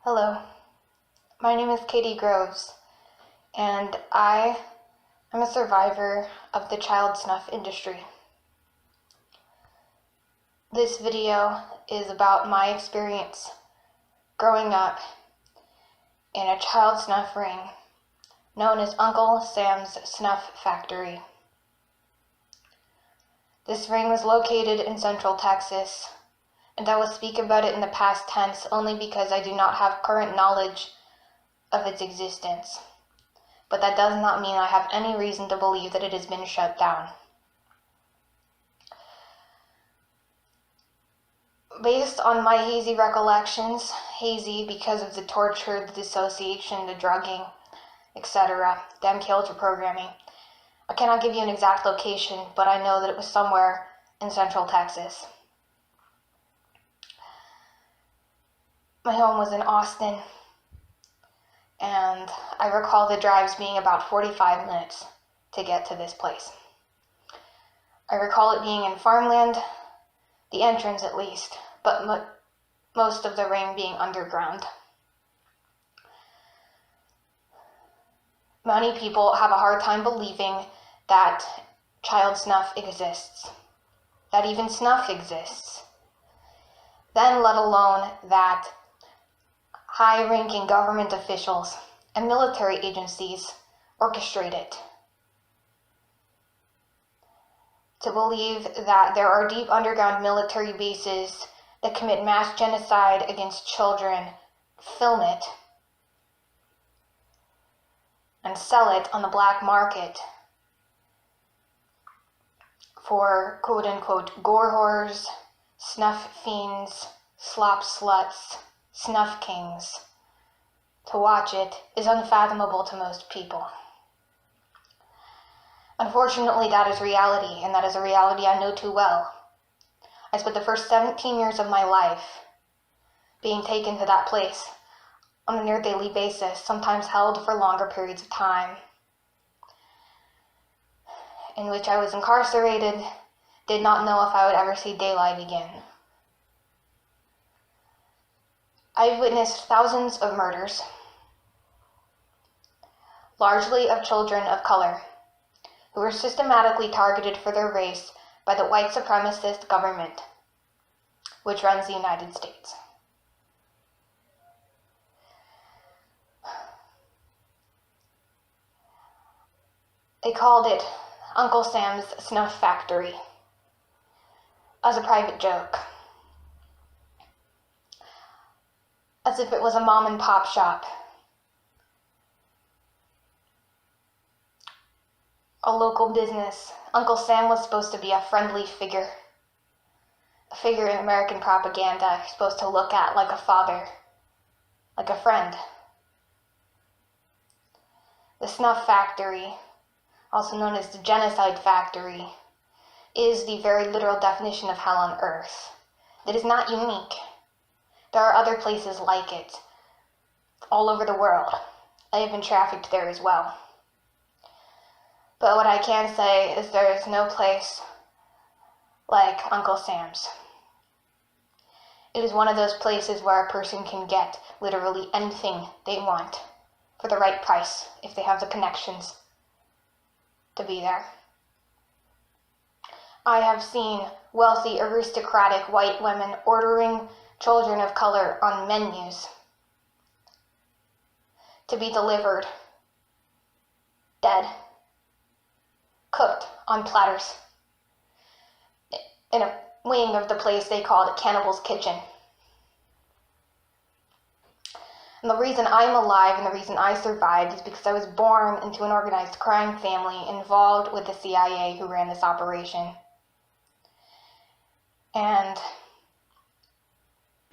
Hello, my name is Katie Groves, and I am a survivor of the child snuff industry. This video is about my experience growing up in a child snuff ring known as Uncle Sam's Snuff Factory. This ring was located in Central Texas, and I will speak about it in the past tense only because I do not have current knowledge of its existence. But that does not mean I have any reason to believe that it has been shut down. Based on my hazy recollections, hazy because of the torture, the dissociation, the drugging, etc., the MK programming, I cannot give you an exact location, but I know that it was somewhere in Central Texas. My home was in Austin, and I recall the drives being about 45 minutes to get to this place. I recall it being in farmland, the entrance at least, but most of the ring being underground. Many people have a hard time believing that child snuff exists, that even snuff exists, then let alone that high-ranking government officials and military agencies orchestrate it. To believe that there are deep underground military bases that commit mass genocide against children, film it, and sell it on the black market for quote-unquote gore whores, snuff fiends, slop sluts, snuff kings. To watch it is unfathomable to most people. Unfortunately, that is reality, and that is a reality I know too well. I spent the first 17 years of my life being taken to that place on a near daily basis, sometimes held for longer periods of time, in which I was incarcerated, did not know if I would ever see daylight again. I've witnessed thousands of murders, largely of children of color, who were systematically targeted for their race by the white supremacist government, which runs the United States. They called it Uncle Sam's Snuff Factory as a private joke, as if it was a mom and pop shop, a local business. Uncle Sam was supposed to be a friendly figure, a figure in American propaganda, supposed to look at like a father, like a friend. The Snuff Factory, also known as the Genocide Factory, is the very literal definition of hell on earth. It is not unique. There are other places like it, all over the world. I have been trafficked there as well. But what I can say is there is no place like Uncle Sam's. It is one of those places where a person can get literally anything they want for the right price if they have the connections to be there. I have seen wealthy, aristocratic white women ordering children of color on menus to be delivered dead, cooked on platters in a wing of the place they called Cannibal's Kitchen. And the reason I'm alive and the reason I survived is because I was born into an organized crime family involved with the CIA who ran this operation. And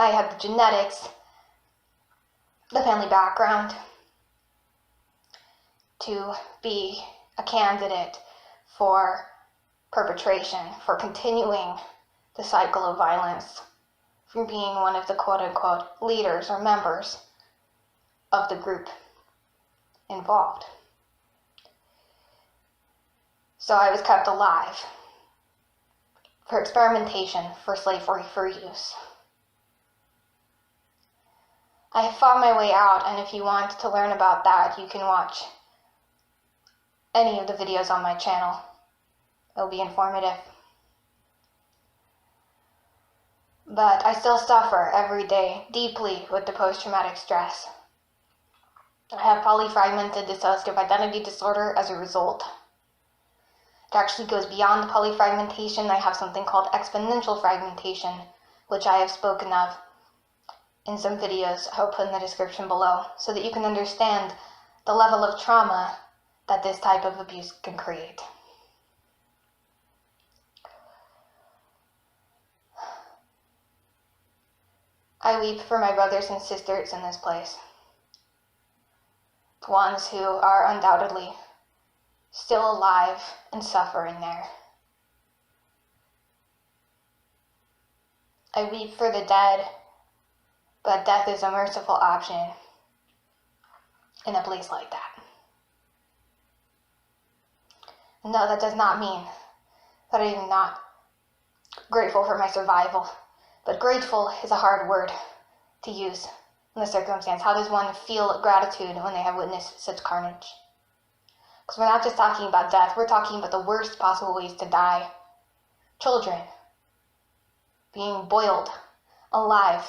I had the genetics, the family background, to be a candidate for perpetration, for continuing the cycle of violence, from being one of the quote-unquote leaders or members of the group involved. So I was kept alive for experimentation, for slavery, for use. I have fought my way out, and if you want to learn about that, you can watch any of the videos on my channel. It'll be informative. But I still suffer every day deeply with the post-traumatic stress. I have polyfragmented dissociative identity disorder as a result. It actually goes beyond polyfragmentation. I have something called exponential fragmentation, which I have spoken of in some videos I'll put in the description below, so that you can understand the level of trauma that this type of abuse can create. I weep for my brothers and sisters in this place, the ones who are undoubtedly still alive and suffering there. I weep for the dead, but death is a merciful option in a place like that. No, that does not mean that I am not grateful for my survival, but grateful is a hard word to use in the circumstance. How does one feel gratitude when they have witnessed such carnage? Because we're not just talking about death, we're talking about the worst possible ways to die. Children being boiled alive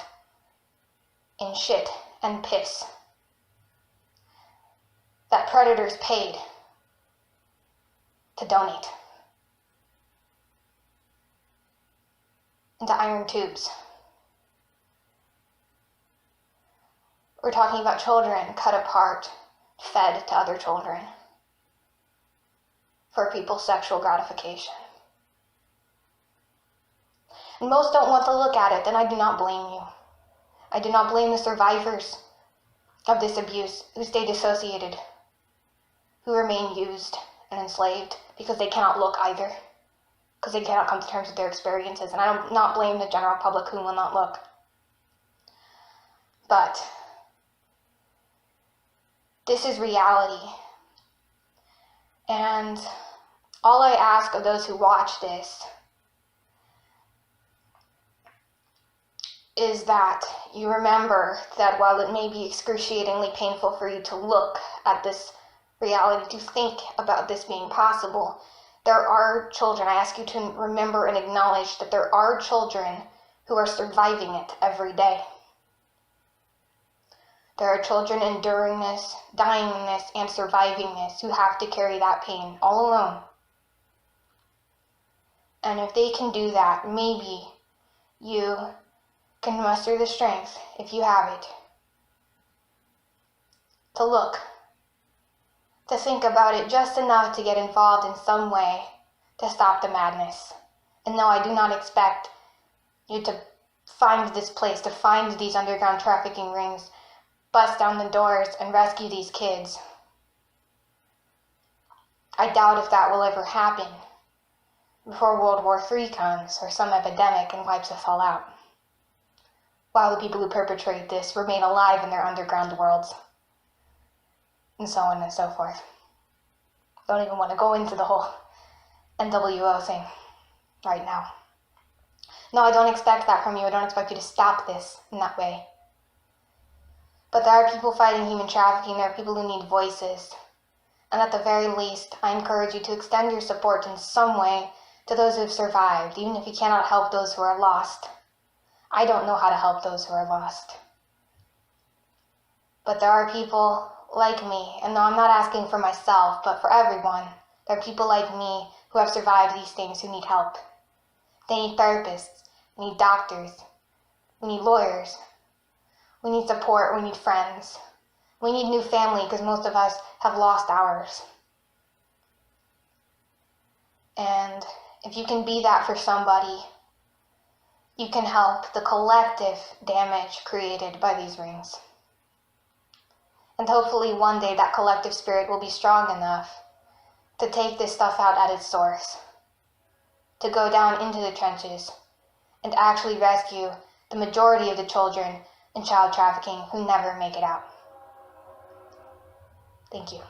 in shit and piss that predators paid to donate into iron tubes. We're talking about children cut apart, fed to other children for people's sexual gratification. And most don't want to look at it, and I do not blame you. I do not blame the survivors of this abuse who stay dissociated, who remain used and enslaved because they cannot look either, because they cannot come to terms with their experiences. And I do not blame the general public who will not look. But this is reality. And all I ask of those who watch this is that you remember that while it may be excruciatingly painful for you to look at this reality, to think about this being possible, there are children. I ask you to remember and acknowledge that there are children who are surviving it every day. There are children enduring this, dying in this, and surviving this, who have to carry that pain all alone. And if they can do that, maybe you can muster the strength, if you have it, to look, to think about it just enough to get involved in some way to stop the madness. And no, I do not expect you to find this place, to find these underground trafficking rings, bust down the doors, and rescue these kids. I doubt if that will ever happen before World War III comes, or some epidemic and wipes us all out, while the people who perpetrate this remain alive in their underground worlds, and so on and so forth. Don't even want to go into the whole NWO thing right now. No, I don't expect that from you. I don't expect you to stop this in that way. But there are people fighting human trafficking. There are people who need voices. And at the very least, I encourage you to extend your support in some way to those who have survived, even if you cannot help those who are lost. I don't know how to help those who are lost. But there are people like me, and no, I'm not asking for myself, but for everyone. There are people like me who have survived these things who need help. They need therapists, we need doctors, we need lawyers, we need support, we need friends. We need new family because most of us have lost ours. And if you can be that for somebody, you can help the collective damage created by these rings. And hopefully one day that collective spirit will be strong enough to take this stuff out at its source, to go down into the trenches and actually rescue the majority of the children in child trafficking who never make it out. Thank you.